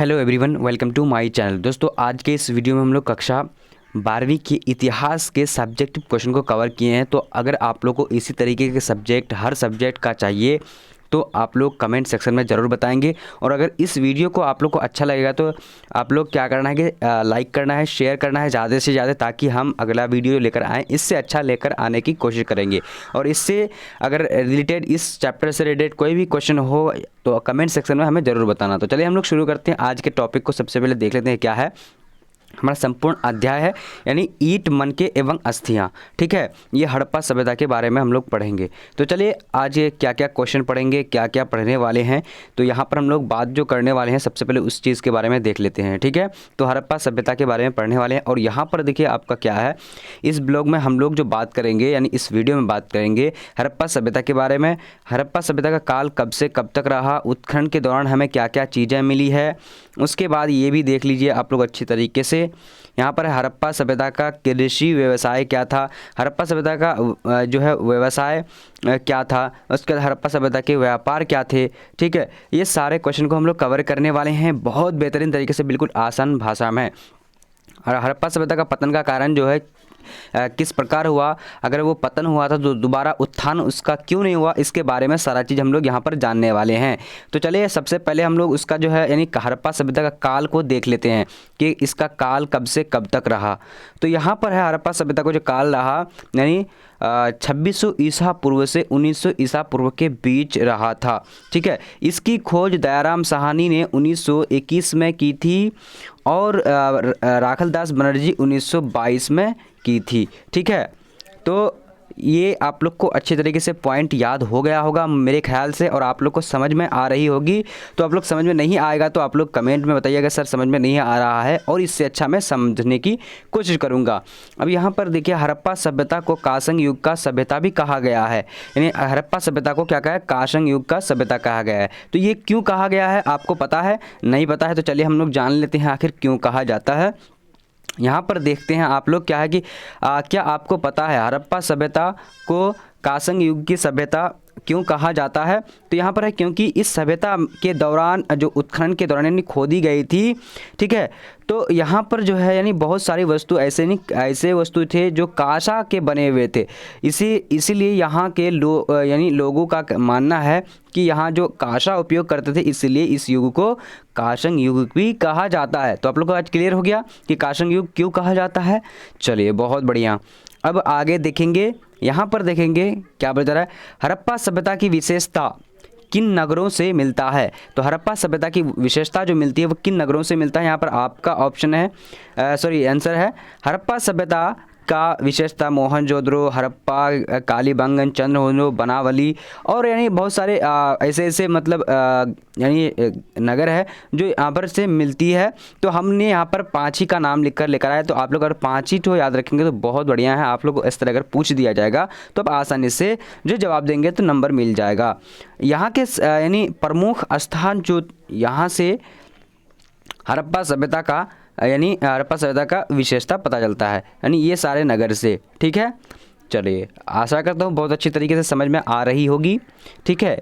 Hello everyone, welcome to my channel. दोस्तों, आज के इस वीडियो में हम लोग कक्षा 12वीं के इतिहास के सब्जेक्टिव क्वेश्चन को कवर किए हैं। तो अगर आप लोग को इसी तरीके के सब्जेक्ट हर सब्जेक्ट का चाहिए तो आप लोग कमेंट सेक्शन में ज़रूर बताएंगे। और अगर इस वीडियो को आप लोग को अच्छा लगेगा तो आप लोग क्या करना है कि लाइक करना है, शेयर करना है ज़्यादा से ज़्यादा, ताकि हम अगला वीडियो लेकर आएँ, इससे अच्छा लेकर आने की कोशिश करेंगे। और इससे अगर रिलेटेड इस चैप्टर से रिलेटेड कोई भी क्वेश्चन हो तो कमेंट सेक्शन में हमें ज़रूर बताना। तो चलिए हम लोग शुरू करते हैं। आज के टॉपिक को सबसे पहले देख लेते हैं क्या है। हमारा संपूर्ण अध्याय है यानी ईंट, मनके एवं अस्थियां। ठीक है, ये हड़प्पा सभ्यता के बारे में हम लोग पढ़ेंगे। तो चलिए आज क्या क्या क्वेश्चन पढ़ेंगे, क्या क्या पढ़ने वाले हैं, तो यहाँ पर हम लोग बात जो करने वाले हैं सबसे पहले उस चीज़ के बारे में देख लेते हैं। ठीक है, तो हड़प्पा सभ्यता के बारे में पढ़ने वाले हैं। और यहाँ पर देखिए आपका क्या है, इस ब्लॉग में हम लोग जो बात करेंगे यानी इस वीडियो में बात करेंगे हड़प्पा सभ्यता के बारे में। हड़प्पा सभ्यता का काल कब से कब तक रहा, उत्खनन के दौरान हमें क्या क्या चीज़ें मिली है, उसके बाद ये भी देख लीजिए आप लोग अच्छी तरीके से। यहाँ पर हड़प्पा सभ्यता का कृषि व्यवसाय क्या था, हड़प्पा सभ्यता का जो है व्यवसाय क्या था, उसके बाद हड़प्पा सभ्यता के व्यापार क्या थे। ठीक है, ये सारे क्वेश्चन को हम लोग कवर करने वाले हैं बहुत बेहतरीन तरीके से, बिल्कुल आसान भाषा में। और हड़प्पा सभ्यता का पतन का कारण जो है किस प्रकार हुआ, अगर वो पतन हुआ था तो दोबारा उत्थान उसका क्यों नहीं हुआ, इसके बारे में सारा चीज़ हम लोग यहाँ पर जानने वाले हैं। तो चलिए सबसे पहले हम लोग उसका जो है यानी हड़प्पा सभ्यता का काल को देख लेते हैं कि इसका काल कब से कब तक रहा। तो यहाँ पर है हड़प्पा सभ्यता को जो काल रहा यानी 2600 ईसा पूर्व से 1900 ईसा पूर्व के बीच रहा था। ठीक है, इसकी खोज दयाराम साहनी ने 1921 में की थी और राखलदास बनर्जी 1922 में की थी। ठीक है, तो ये आप लोग को अच्छे तरीके से पॉइंट याद हो गया होगा मेरे ख्याल से, और आप लोग को समझ में आ रही होगी। तो आप लोग समझ में नहीं आएगा तो आप लोग कमेंट में बताइएगा सर समझ में नहीं आ रहा है, और इससे अच्छा मैं समझने की कोशिश करूँगा। अब यहाँ पर देखिए हड़प्पा सभ्यता को कांस्य युग का सभ्यता भी कहा गया है, यानी हड़प्पा सभ्यता को क्या कहा है, कांस्य युग का सभ्यता कहा गया है। तो ये क्यों कहा गया है आपको पता है? नहीं पता है तो चलिए हम लोग जान लेते हैं आखिर क्यों कहा जाता है। यहाँ पर देखते हैं आप लोग क्या है कि क्या आपको पता है हड़प्पा सभ्यता को कांस्य युग की सभ्यता क्यों कहा जाता है? तो यहाँ पर है क्योंकि इस सभ्यता के दौरान जो उत्खनन के दौरान यानी खोदी गई थी, ठीक है, तो यहाँ पर जो है यानी बहुत सारी वस्तु ऐसे वस्तु थे जो कांसा के बने हुए थे। इसीलिए यहाँ के यानी लोगों का मानना है कि यहाँ जो कांसा उपयोग करते थे, इसलिए इस युग को कांस्य युग भी कहा जाता है। तो आप लोग को आज क्लियर हो गया कि कांस्य युग क्यों कहा जाता है। चलिए बहुत बढ़िया, अब आगे देखेंगे। यहाँ पर देखेंगे क्या बता रहा है, हड़प्पा सभ्यता की विशेषता किन नगरों से मिलता है। तो हड़प्पा सभ्यता की विशेषता जो मिलती है वो किन नगरों से मिलता है। यहाँ पर आपका ऑप्शन है आंसर है हड़प्पा सभ्यता का विशेषता मोहनजोदड़ो, हड़प्पा, कालीबंगन, चंद्रहोनो, बनावली, और यानी बहुत सारे ऐसे मतलब यानी नगर है जो यहाँ पर से मिलती है। तो हमने यहाँ पर 5 ही का नाम लिख कर लेकर आए। तो आप लोग अगर 5 ही तो याद रखेंगे तो बहुत बढ़िया है। आप लोग को इस तरह अगर पूछ दिया जाएगा तो आप आसानी से जो जवाब देंगे तो नंबर मिल जाएगा। यहाँ के यानी प्रमुख स्थान जो यहाँ से हड़प्पा सभ्यता का यानी हड़प्पा सभ्यता का विशेषता पता चलता है, यानी ये सारे नगर से। ठीक है, चलिए आशा करता हूँ बहुत अच्छी तरीके से समझ में आ रही होगी। ठीक है,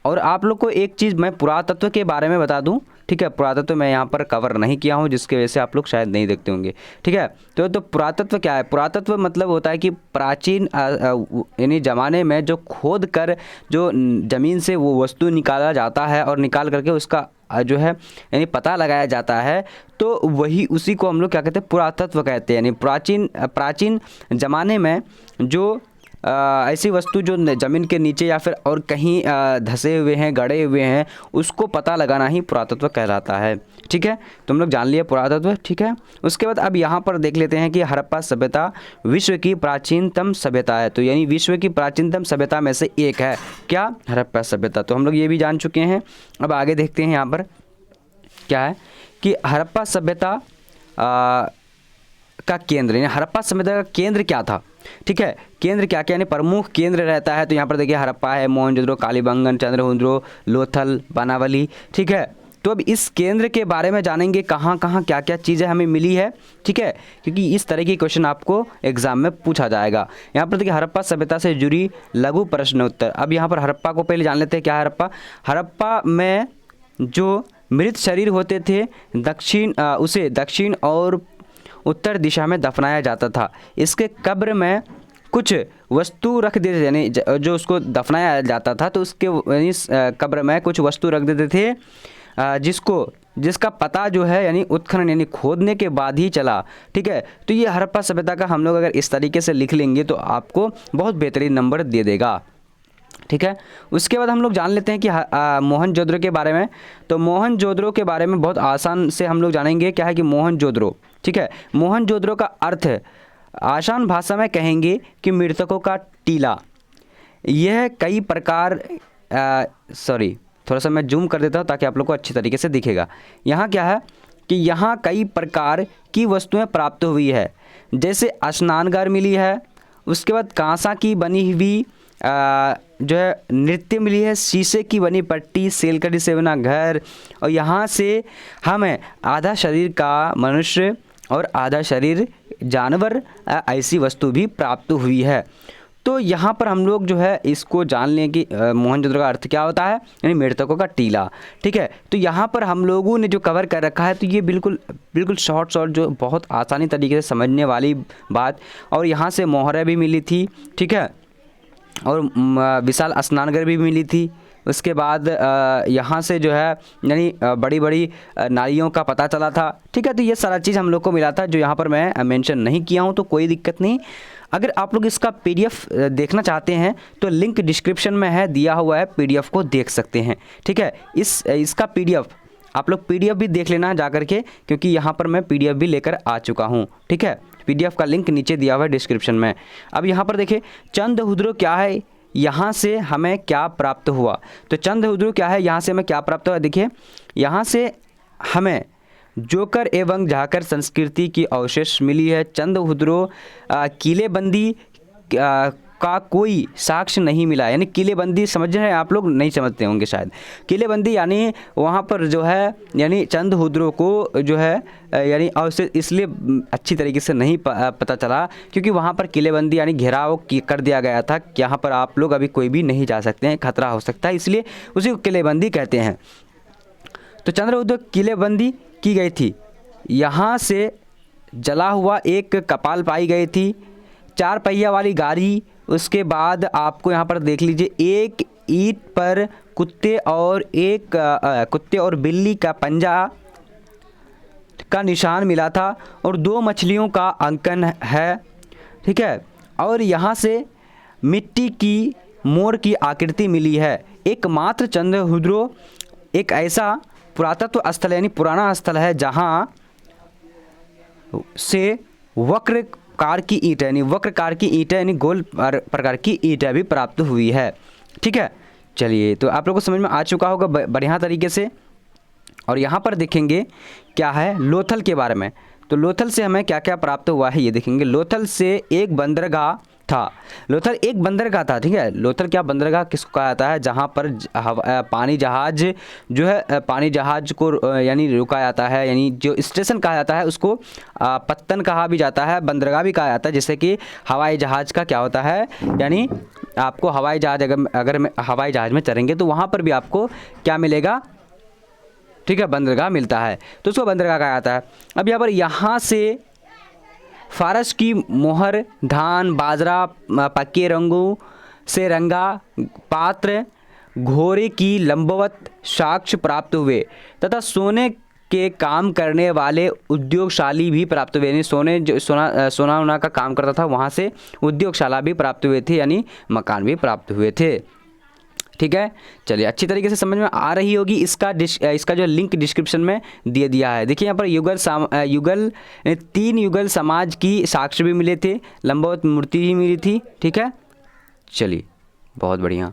और आप लोग को एक चीज़ मैं पुरातत्व के बारे में बता दूं। ठीक है, पुरातत्व मैं यहाँ पर कवर नहीं किया हूँ जिसकी वजह से आप लोग शायद नहीं देखते होंगे। ठीक है, तो पुरातत्व क्या है? पुरातत्व मतलब होता है कि प्राचीन यानी ज़माने में जो खोद कर जो ज़मीन से वो वस्तु निकाला जाता है और निकाल करके उसका जो है यानी पता लगाया जाता है, तो वही उसी को हम लोग क्या कहते हैं, पुरातत्व कहते हैं। यानी प्राचीन ज़माने में जो ऐसी वस्तु जो ज़मीन के नीचे या फिर और कहीं धंसे हुए हैं, गड़े हुए हैं, उसको पता लगाना ही पुरातत्व कहलाता है। ठीक है, तो हम लोग जान लिए पुरातत्व। ठीक है, उसके बाद अब यहाँ पर देख लेते हैं कि हड़प्पा सभ्यता विश्व की प्राचीनतम सभ्यता है। तो यानी विश्व की प्राचीनतम सभ्यता में से एक है क्या, हड़प्पा सभ्यता। तो हम लोग ये भी जान चुके हैं। अब आगे देखते हैं यहाँ पर क्या है कि हड़प्पा सभ्यता का केंद्र, यानी हड़प्पा सभ्यता का केंद्र क्या था। ठीक है, केंद्र क्या क्या यानी प्रमुख केंद्र रहता है। तो यहाँ पर देखिए हड़प्पा है, मोहनजोदड़ो, कालीबंगन, चंद्रहोनो, लोथल, बनावली। ठीक है, तो अब इस केंद्र के बारे में जानेंगे कहाँ कहाँ क्या क्या चीज़ें हमें मिली है। ठीक है, क्योंकि इस तरह की क्वेश्चन आपको एग्जाम में पूछा जाएगा। यहाँ पर देखिए हड़प्पा सभ्यता से जुड़ी लघु प्रश्न उत्तर। अब यहाँ पर हड़प्पा को पहले जान लेते हैं क्या है हड़प्पा। हड़प्पा में जो मृत शरीर होते थे उसे दक्षिण और उत्तर दिशा में दफनाया जाता था। इसके कब्र में कुछ वस्तु रख देते थे, यानी जो उसको दफनाया जाता था तो उसके यानी कब्र में कुछ वस्तु रख देते थे जिसका पता जो है यानी उत्खनन यानी खोदने के बाद ही चला। ठीक है, तो ये हड़प्पा सभ्यता का हम लोग अगर इस तरीके से लिख लेंगे तो आपको बहुत बेहतरीन नंबर दे देगा। ठीक है, उसके बाद हम लोग जान लेते हैं कि मोहनजोदड़ो के बारे में। तो मोहनजोदड़ो के बारे में बहुत आसान से हम लोग जानेंगे क्या है कि मोहनजोदड़ो। ठीक है, मोहनजोदड़ो का अर्थ आसान भाषा में कहेंगे कि मृतकों का टीला। यह कई प्रकार थोड़ा सा मैं जूम कर देता हूँ ताकि आप लोग को अच्छी तरीके से दिखेगा। यहाँ क्या है कि यहाँ कई प्रकार की वस्तुएं प्राप्त हुई है, जैसे स्नानघर मिली है, उसके बाद कांसा की बनी हुई जो है नृत्य मिली है, शीशे की बनी पट्टी, सेलकड़ी से बना घर, और यहाँ से हमें आधा शरीर का मनुष्य और आधा शरीर जानवर ऐसी वस्तु भी प्राप्त हुई है। तो यहाँ पर हम लोग जो है इसको जान लें कि मोहनजोदड़ो का अर्थ क्या होता है, यानी मृतकों का टीला। ठीक है, तो यहाँ पर हम लोगों ने जो कवर कर रखा है तो ये बिल्कुल शॉर्ट जो बहुत आसानी तरीके से समझने वाली बात। और यहाँ से मोहरें भी मिली थी। ठीक है, और विशाल स्नानघर भी मिली थी। उसके बाद यहाँ से जो है यानी बड़ी बड़ी नालियों का पता चला था। ठीक है, तो ये सारा चीज़ हम लोग को मिला था जो यहाँ पर मैं मेंशन नहीं किया हूँ, तो कोई दिक्कत नहीं। अगर आप लोग इसका पीडीएफ देखना चाहते हैं तो लिंक डिस्क्रिप्शन में है, दिया हुआ है, पीडीएफ को देख सकते हैं। ठीक है, इसका पीडीएफ आप लोग पीडीएफ भी देख लेना जा करके, क्योंकि यहाँ पर मैं पीडीएफ भी लेकर आ चुका हूँ। ठीक है, पीडीएफ का लिंक नीचे दिया हुआ है डिस्क्रिप्शन में। अब यहाँ पर देखिए चंद्रहुद्रो क्या है, यहाँ से हमें क्या प्राप्त हुआ। तो चंद्रहुद्रो क्या है, यहाँ से हमें क्या प्राप्त हुआ, देखिए यहाँ से हमें जोकर एवं झाकर संस्कृति की अवशेष मिली है। चंद्रहुद्रो किलेबंदी का कोई साक्ष्य नहीं मिला, यानी किलेबंदी समझ रहे हैं आप लोग, नहीं समझते होंगे शायद। किलेबंदी यानी वहाँ पर जो है यानी चंद्रहुद्रो को जो है यानी अवशेष इसलिए अच्छी तरीके से नहीं पता चला क्योंकि वहाँ पर किलेबंदी यानी घेराव कर दिया गया था, यहाँ पर आप लोग अभी कोई भी नहीं जा सकते हैं, खतरा हो सकता है, इसलिए उसी को किलेबंदी कहते हैं। तो चंद्रहुद्रो किलेबंदी की गई थी। यहाँ से जला हुआ एक कपाल पाई गई थी, 4 पहिया वाली गाड़ी। उसके बाद आपको यहाँ पर देख लीजिए एक ईंट पर कुत्ते और बिल्ली का पंजा का निशान मिला था और 2 मछलियों का अंकन है। ठीक है, और यहाँ से मिट्टी की मोर की आकृति मिली है। एकमात्र चंद्रहुद्रो एक ऐसा पुरातत्व स्थल यानी पुराना स्थल है जहाँ से वक्रकार की ईंट यानी यानी गोल प्रकार की ईंटें भी प्राप्त हुई है। ठीक है, चलिए तो आप लोगों को समझ में आ चुका होगा बढ़िया तरीके से। और यहाँ पर देखेंगे क्या है लोथल के बारे में। तो लोथल से हमें क्या क्या प्राप्त हुआ है ये देखेंगे। लोथल से एक बंदरगाह था। लोथल एक बंदरगाह था। ठीक है, लोथल क्या बंदरगाह किसको कहा जाता है, जहाँ पर पानी जहाज जो है पानी जहाज को यानी रुका जाता है, यानी जो स्टेशन कहा जाता है उसको पत्तन कहा भी जाता है, बंदरगाह भी कहा जाता है। जैसे कि हवाई जहाज़ का क्या होता है, यानी आपको हवाई जहाज अगर हवाई जहाज़ में चढ़ेंगे तो वहाँ पर भी आपको क्या मिलेगा, ठीक है, बंदरगाह मिलता है, तो उसको बंदरगाह कहा जाता है। अब यहाँ से फारस की मोहर, धान, बाजरा, पक्के रंगों से रंगा पात्र, घोड़े की लंबवत साक्ष्य प्राप्त हुए तथा सोने के काम करने वाले उद्योगशाली भी प्राप्त हुए, यानी सोना का काम करता था वहाँ से उद्योगशाला भी प्राप्त हुए थे, यानी मकान भी प्राप्त हुए थे। ठीक है, चलिए अच्छी तरीके से समझ में आ रही होगी। इसका जो लिंक डिस्क्रिप्शन में दे दिया है। देखिए यहाँ पर 3 युगल समाज की साक्ष्य भी मिले थे, लंबवत मूर्ति भी मिली थी। ठीक है, चलिए बहुत बढ़िया।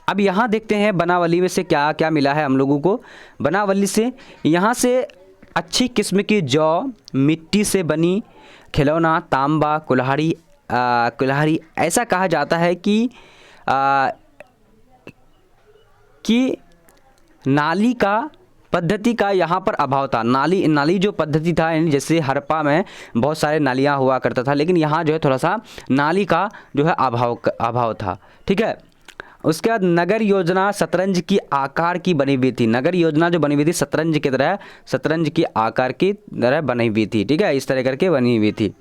अब यहाँ देखते हैं बनावली में से क्या क्या मिला है हम लोगों को। बनावली से यहाँ से अच्छी किस्म की जौ, मिट्टी से बनी खिलौना, तांबा, कुल्हाड़ी ऐसा कहा जाता है कि नाली का पद्धति का यहाँ पर अभाव था। नाली जो पद्धति था, यानी जैसे हड़प्पा में बहुत सारे नालियाँ हुआ करता था, लेकिन यहाँ जो है थोड़ा सा नाली का जो है अभाव था। ठीक है, उसके बाद नगर योजना शतरंज की आकार की बनी हुई थी। नगर योजना जो बनी हुई थी शतरंज की तरह, शतरंज की आकार की तरह बनी हुई थी। ठीक है, इस तरह करके बनी हुई थी।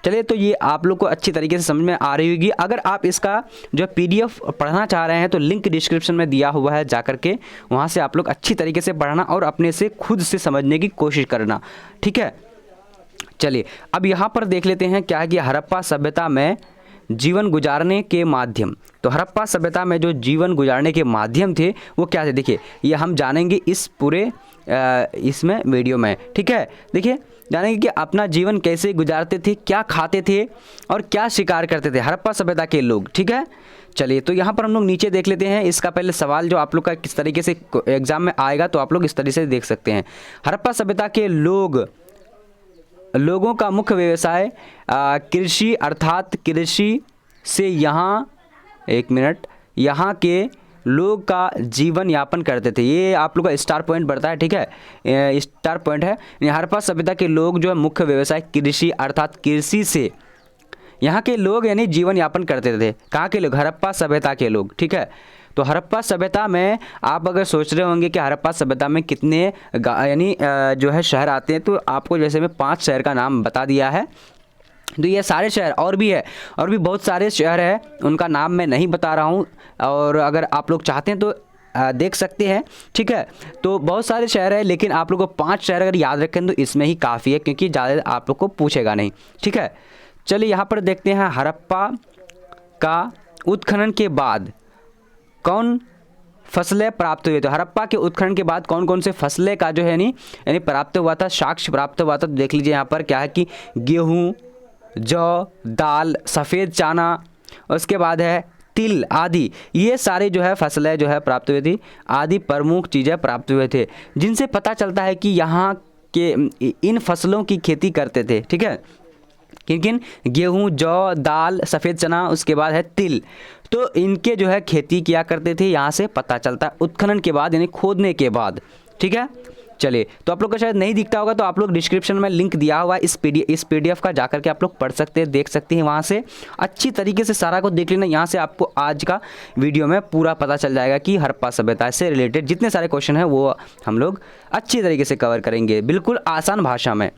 चलिए, तो ये आप लोग को अच्छी तरीके से समझ में आ रही होगी। अगर आप इसका जो PDF पढ़ना चाह रहे हैं तो लिंक डिस्क्रिप्शन में दिया हुआ है, जा करके वहाँ से आप लोग अच्छी तरीके से पढ़ना और अपने से खुद से समझने की कोशिश करना। ठीक है, चलिए अब यहाँ पर देख लेते हैं क्या है कि हड़प्पा सभ्यता में जीवन गुजारने के माध्यम। तो हड़प्पा सभ्यता में जो जीवन गुजारने के माध्यम थे वो क्या थे, देखिए ये हम जानेंगे इस पूरे इसमें वीडियो में। ठीक है, देखिए जानेंगे कि अपना जीवन कैसे गुजारते थे, क्या खाते थे और क्या शिकार करते थे हड़प्पा सभ्यता के लोग। ठीक है, चलिए तो यहाँ पर हम लोग नीचे देख लेते हैं। इसका पहले सवाल जो आप लोग का किस तरीके से एग्जाम में आएगा तो आप लोग इस तरीके से देख सकते हैं। हड़प्पा सभ्यता के लोगों का मुख्य व्यवसाय कृषि, अर्थात कृषि से यहाँ यहाँ के लोग का जीवन यापन करते थे। ये आप लोग का स्टार पॉइंट बढ़ता है। ठीक है, स्टार पॉइंट है। हड़प्पा सभ्यता के लोग जो है मुख्य व्यवसाय कृषि, अर्थात कृषि से यहाँ के लोग यानी जीवन यापन करते थे। कहाँ के लोग, हड़प्पा सभ्यता के लोग। ठीक है, तो हड़प्पा सभ्यता में आप अगर सोच रहे होंगे कि हड़प्पा सभ्यता में कितने यानी जो है शहर आते हैं, तो आपको जैसे मैं 5 शहर का नाम बता दिया है। तो ये सारे शहर और भी है, और भी बहुत सारे शहर हैं, उनका नाम मैं नहीं बता रहा हूँ, और अगर आप लोग चाहते हैं तो देख सकते हैं। ठीक है, तो बहुत सारे शहर हैं, लेकिन आप लोग को 5 शहर अगर याद रखें तो इसमें ही काफ़ी है, क्योंकि ज़्यादा आप लोग को पूछेगा नहीं। ठीक है, चलिए यहाँ पर देखते हैं हड़प्पा का उत्खनन के बाद कौन फसलें प्राप्त हुई। तो हड़प्पा के उत्खनन के बाद कौन कौन से फसलें का जो है यानी प्राप्त हुआ था, साक्ष्य प्राप्त हुआ था। तो देख लीजिए यहाँ पर क्या है कि गेहूँ, जौ, दाल, सफ़ेद चना, उसके बाद है तिल आदि, ये सारे जो है फसलें जो है प्राप्त हुई थी। आदि प्रमुख चीज़ें प्राप्त हुए थे, जिनसे पता चलता है कि यहाँ के इन फसलों की खेती करते थे। ठीक है, किन गेहूँ, जौ, दाल, सफ़ेद चना, उसके बाद है तिल, तो इनके जो है खेती किया करते थे। यहाँ से पता चलता है उत्खनन के बाद यानी खोदने के बाद। ठीक है, चलिए तो आप लोग को शायद नहीं दिखता होगा, तो आप लोग डिस्क्रिप्शन में लिंक दिया हुआ है इस PDF का, जाकर के आप लोग पढ़ सकते हैं, देख सकते हैं। वहाँ से अच्छी तरीके से सारा को देख लेना। यहाँ से आपको आज का वीडियो में पूरा पता चल जाएगा कि हड़प्पा सभ्यता से रिलेटेड जितने सारे क्वेश्चन हैं वो हम लोग अच्छी तरीके से कवर करेंगे, बिल्कुल आसान भाषा में।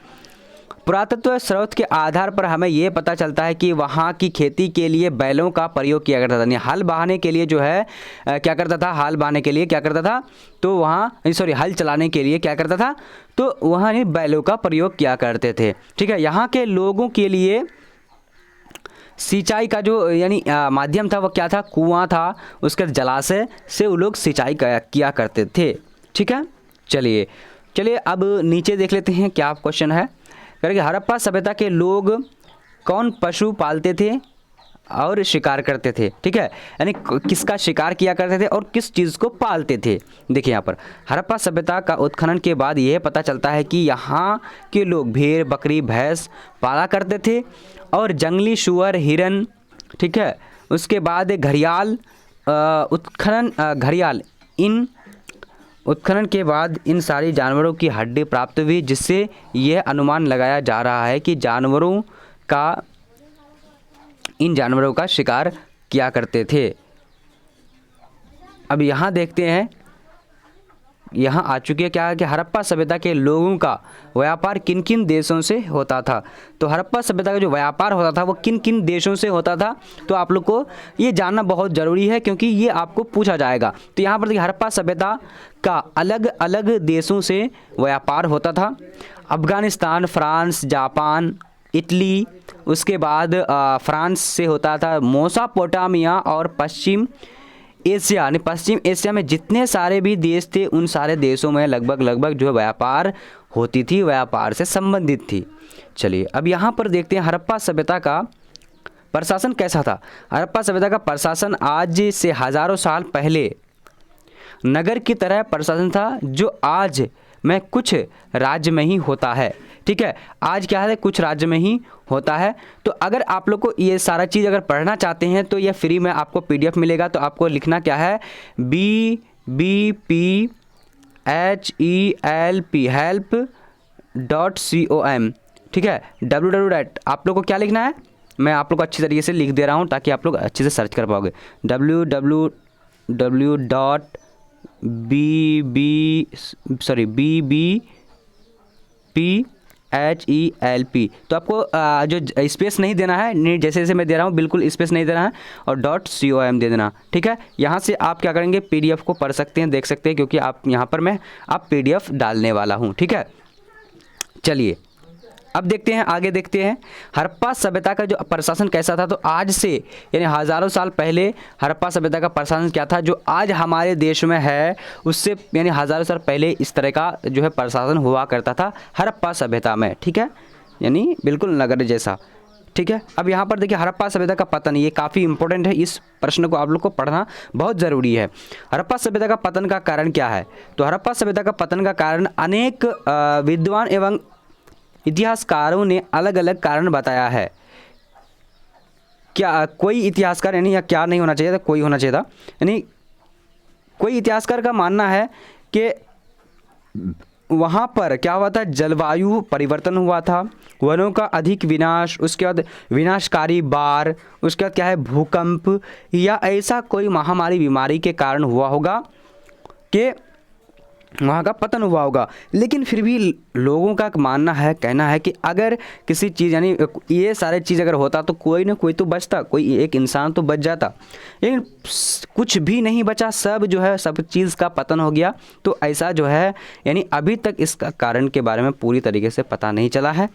पुरातत्व स्रोत के आधार पर हमें ये पता चलता है कि वहाँ की खेती के लिए बैलों का प्रयोग किया करता था। यानी हल बहाने के लिए जो है क्या करता था, हल बहाने के लिए क्या करता था, तो वहाँ हल चलाने के लिए क्या करता था, तो वहाँ बैलों का प्रयोग किया करते थे। ठीक है, यहाँ के लोगों के लिए सिंचाई का जो यानी माध्यम था वो क्या था, कुआँ था, उसके जलाशय से वो लोग सिंचाई किया करते थे। ठीक है, चलिए अब नीचे देख लेते हैं क्या क्वेश्चन है। करके हड़प्पा सभ्यता के लोग कौन पशु पालते थे और शिकार करते थे। ठीक है, यानी किसका शिकार किया करते थे और किस चीज़ को पालते थे। देखिए यहाँ पर हड़प्पा सभ्यता का उत्खनन के बाद यह पता चलता है कि यहाँ के लोग भेड़, बकरी, भैंस पाला करते थे और जंगली सूअर, हिरन। ठीक है, उसके बाद घड़ियाल, इन उत्खनन के बाद इन सारी जानवरों की हड्डी प्राप्त हुई, जिससे यह अनुमान लगाया जा रहा है कि इन जानवरों का शिकार किया करते थे। अब यहाँ देखते हैं, यहाँ आ चुकी है क्या है कि हड़प्पा सभ्यता के लोगों का व्यापार किन किन देशों से होता था। तो हड़प्पा सभ्यता का जो व्यापार होता था वो किन किन देशों से होता था, तो आप लोग को ये जानना बहुत ज़रूरी है, क्योंकि ये आपको पूछा जाएगा। तो यहाँ पर देखिए हड़प्पा सभ्यता का अलग अलग देशों से व्यापार होता था। अफ़गानिस्तान, फ्रांस, जापान, इटली, उसके बाद फ्रांस से होता था मेसोपोटामिया, और पश्चिम एशिया यानी पश्चिम एशिया में जितने सारे भी देश थे उन सारे देशों में लगभग जो व्यापार होती थी, व्यापार से संबंधित थी। चलिए अब यहाँ पर देखते हैं हड़प्पा सभ्यता का प्रशासन कैसा था। हड़प्पा सभ्यता का प्रशासन आज से हज़ारों साल पहले नगर की तरह प्रशासन था, जो आज में कुछ राज्य में ही होता है। ठीक है, आज क्या है, कुछ राज्य में ही होता है। तो अगर आप लोग को ये सारा चीज़ अगर पढ़ना चाहते हैं तो ये फ्री में आपको PDF मिलेगा। तो आपको लिखना क्या है, BBPHELP help.com। ठीक है, www आप लोग को क्या लिखना है, मैं आप लोग को अच्छी तरीके से लिख दे रहा हूँ ताकि आप लोग अच्छे से सर्च कर पाओगे। www BBPHELP। तो आपको जो स्पेस नहीं देना है, नहीं जैसे जैसे मैं दे रहा हूँ बिल्कुल स्पेस नहीं देना है, और .com दे देना, ठीक है। यहाँ से आप क्या करेंगे, PDF को पढ़ सकते हैं, देख सकते हैं, क्योंकि आप यहाँ पर मैं आप PDF डालने वाला हूँ, ठीक है। चलिए अब देखते हैं, आगे देखते हैं हड़प्पा सभ्यता का जो प्रशासन कैसा था। तो आज से यानी हज़ारों साल पहले हड़प्पा सभ्यता का प्रशासन क्या था, जो आज हमारे देश में है उससे यानी हज़ारों साल पहले इस तरह का जो है प्रशासन हुआ करता था हड़प्पा सभ्यता में, ठीक है, यानी बिल्कुल नगर जैसा, ठीक है। अब यहाँ पर देखिए हड़प्पा सभ्यता का पतन, ये काफ़ी इंपॉर्टेंट है, इस प्रश्न को आप लोग को पढ़ना बहुत ज़रूरी है। हड़प्पा सभ्यता का पतन का कारण क्या है, तो हड़प्पा सभ्यता का पतन का कारण अनेक विद्वान एवं इतिहासकारों ने अलग अलग कारण बताया है। क्या कोई इतिहासकार यानी या क्या नहीं होना चाहिए था, कोई होना चाहिए था, यानी कोई इतिहासकार का मानना है कि वहाँ पर क्या हुआ था, जलवायु परिवर्तन हुआ था, वनों का अधिक विनाश, उसके बाद विनाशकारी बाढ़, उसके बाद क्या है भूकंप, या ऐसा कोई महामारी बीमारी के कारण हुआ होगा कि वहाँ का पतन हुआ होगा। लेकिन फिर भी लोगों का मानना है, कहना है कि अगर किसी चीज़ यानी ये सारे चीज़ अगर होता तो कोई ना कोई तो बचता, कोई एक इंसान तो बच जाता, लेकिन कुछ भी नहीं बचा, सब जो है सब चीज़ का पतन हो गया। तो ऐसा जो है यानी अभी तक इसका कारण के बारे में पूरी तरीके से पता नहीं चला है,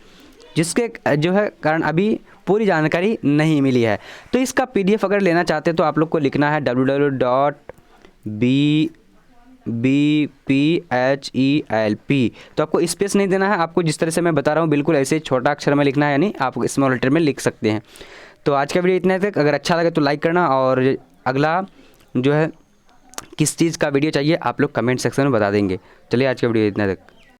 जिसके जो है कारण अभी पूरी जानकारी नहीं मिली है। तो इसका PDF अगर लेना चाहते हैं तो आप लोग को लिखना है www.BBPHELP। तो आपको स्पेस नहीं देना है, आपको जिस तरह से मैं बता रहा हूँ बिल्कुल ऐसे छोटा अक्षर में लिखना है, यानी आप स्मॉल लेटर में लिख सकते हैं। तो आज का वीडियो इतना तक, अगर अच्छा लगे तो लाइक करना, और अगला जो है किस चीज़ का वीडियो चाहिए आप लोग कमेंट सेक्शन में बता देंगे। चलिए आज का वीडियो इतना तक।